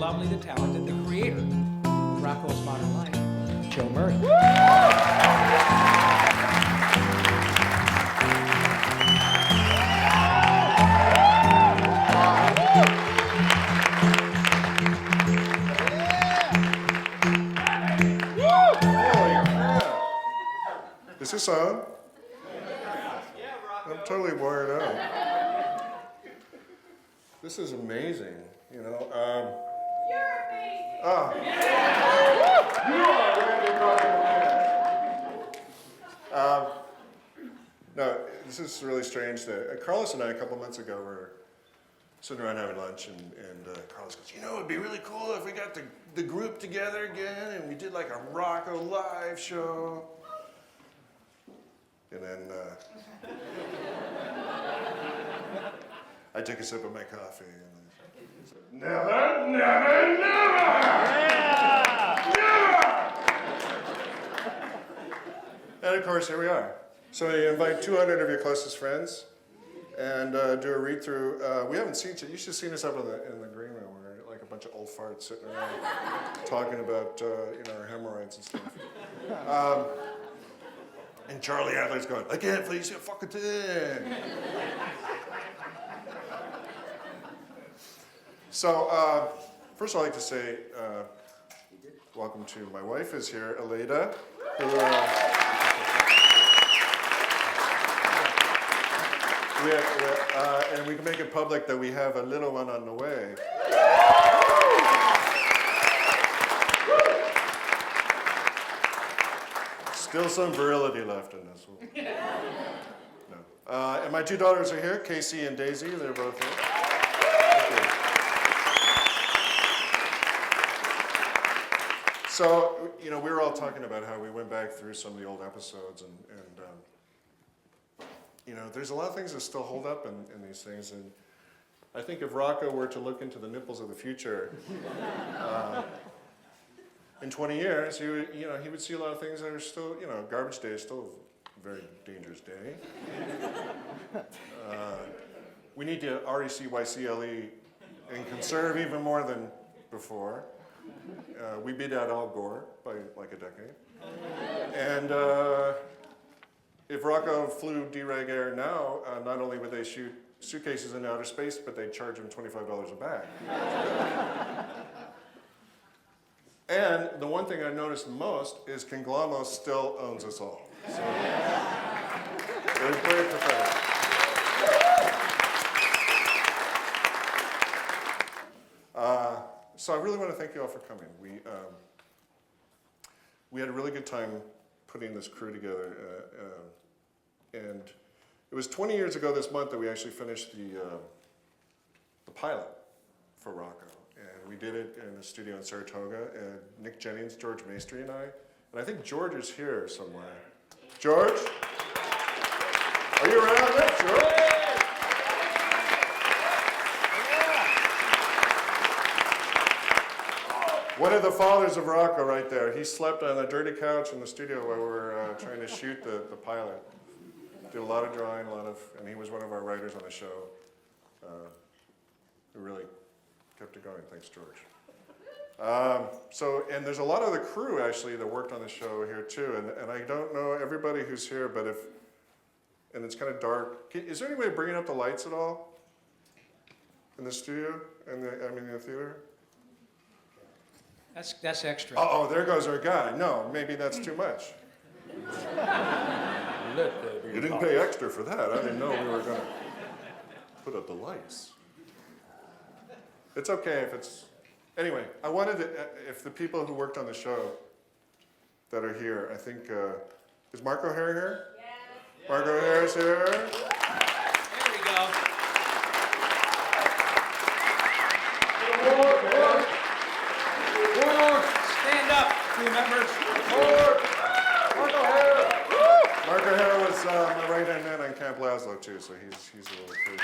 lovely, the talented, the creator of Rocko's Modern Life, Joe Murray. Is this on? I'm totally wired out. This is amazing, you know. You're amazing. No, this is really strange. Carlos and I, a couple months ago, were sitting around having lunch, and Carlos goes, you know, it'd be really cool if we got the group together again, and we did like a Rocko live show. And then I took a sip of my coffee and I said, never, never, never! Yeah! Never! And of course, here we are. So you invite 200 of your closest friends and do a read-through. We haven't seen you. You should have seen us up in the green room. We're like a bunch of old farts sitting around talking about our hemorrhoids and stuff. And Charlie Adler's going, I can't face your fucking thing. So, first I'd like to say, welcome to my wife is here, Aleda. Who, and we can make it public that we have a little one on the way. Still some virility left in this one. No. And my two daughters are here, Casey and Daisy. They're both here. So, we were all talking about how we went back through some of the old episodes, and there's a lot of things that still hold up in these things. And I think if Rocko were to look into the nipples of the future, in 20 years, he would see a lot of things that are still, garbage day is still a very dangerous day. We need to RECYCLE and conserve even more than before. We beat out Al Gore by like a decade. And if Rocko flew dereg air now, not only would they shoot suitcases into outer space, but they'd charge him $25 a bag. And the one thing I noticed most is Conglomos still owns us all. So, it's very pathetic. So I really want to thank you all for coming. We had a really good time putting this crew together. And it was 20 years ago this month that we actually finished the pilot for Rocko. And we did it in a studio in Saratoga, and Nick Jennings, George Maestri, and I think George is here somewhere. George? Are you around there, George? One of the fathers of Rocko right there. He slept on a dirty couch in the studio while we were trying to shoot the pilot. Did a lot of drawing, and he was one of our writers on the show who really kept it going. Thanks, George. And there's a lot of the crew actually that worked on the show here too, and I don't know everybody who's here, but and it's kind of dark. Is there any way of bringing up the lights at all in the studio, in the theater? That's extra. Oh, there goes our guy. No, maybe that's too much. You didn't pay extra for that. I didn't know we were going to put up the lights. It's okay if it's... Anyway, I wanted to, if the people who worked on the show that are here, I think, is Mark O'Hare here? Yes. Mark O'Hare's here. There we go. Stand up, crew members. Mark O'Hare. Mark O'Hare was my right-hand man on Camp Laszlo, too, so he's a little crazy.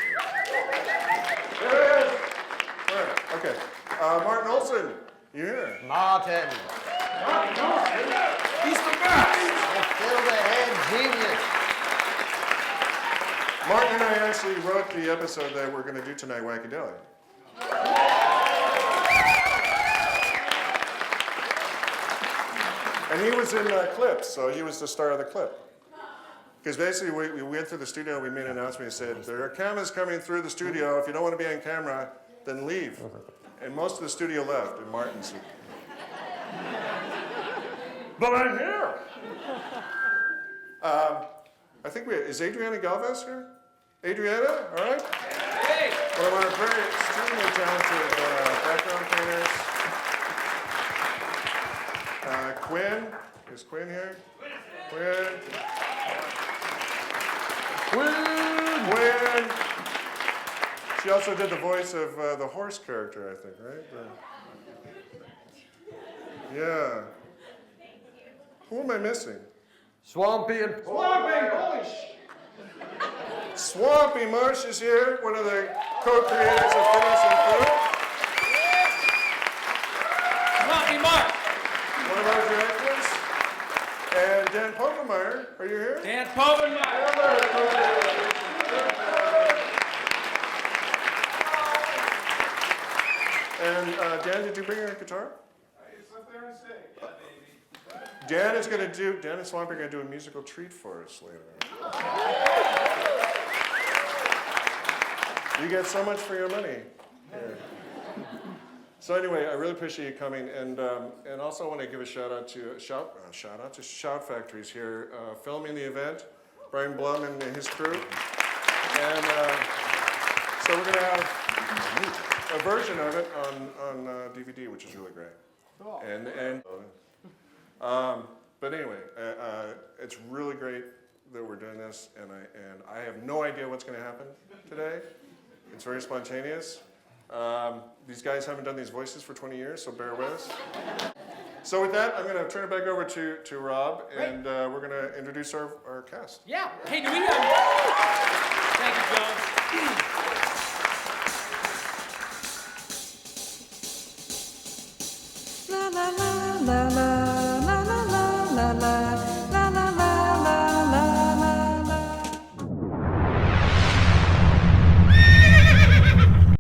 There he is. Where? Okay. Martin Olson, you here? Martin. He's the best! Still the head genius. Martin and I actually wrote the episode that we're going to do tonight, Wacky Delly. And he was in clips, so he was the star of the clip. Because basically we went through the studio, we made an announcement, and said, there are cameras coming through the studio, if you don't want to be on camera, then leave. And most of the studio left, and Martin said, but I'm here! I think is Adriana Galvez here? Adriana, all right? Hey! One of our very extremely talented background painters. Quinn, is Quinn here? Quinn. Quinn. She also did the voice of the horse character, I think, right? Yeah. Who am I missing? Swampy and Swampy Marsh is here, one of the co-creators of Phineas and Ferb. Swampy Mark! One of our directors. And Dan Pokemeyer, are you here? Dan Povenmire! And Dan, did you bring your guitar? It's up there and say, yeah, baby. Dan and Swampy are going to do a musical treat for us later. You get so much for your money. Here. So anyway, I really appreciate you coming, and also I want to give a shout out to Shout Factory's here filming the event, Brian Blum and his crew, and so we're going to have a version of it on DVD, which is really great. Cool. But anyway, it's really great that we're doing this, and I have no idea what's going to happen today. It's very spontaneous. These guys haven't done these voices for 20 years, so bear with us. So with that, I'm going to turn it back over to Rob, and we're going to introduce our cast. Yeah. Hey, do we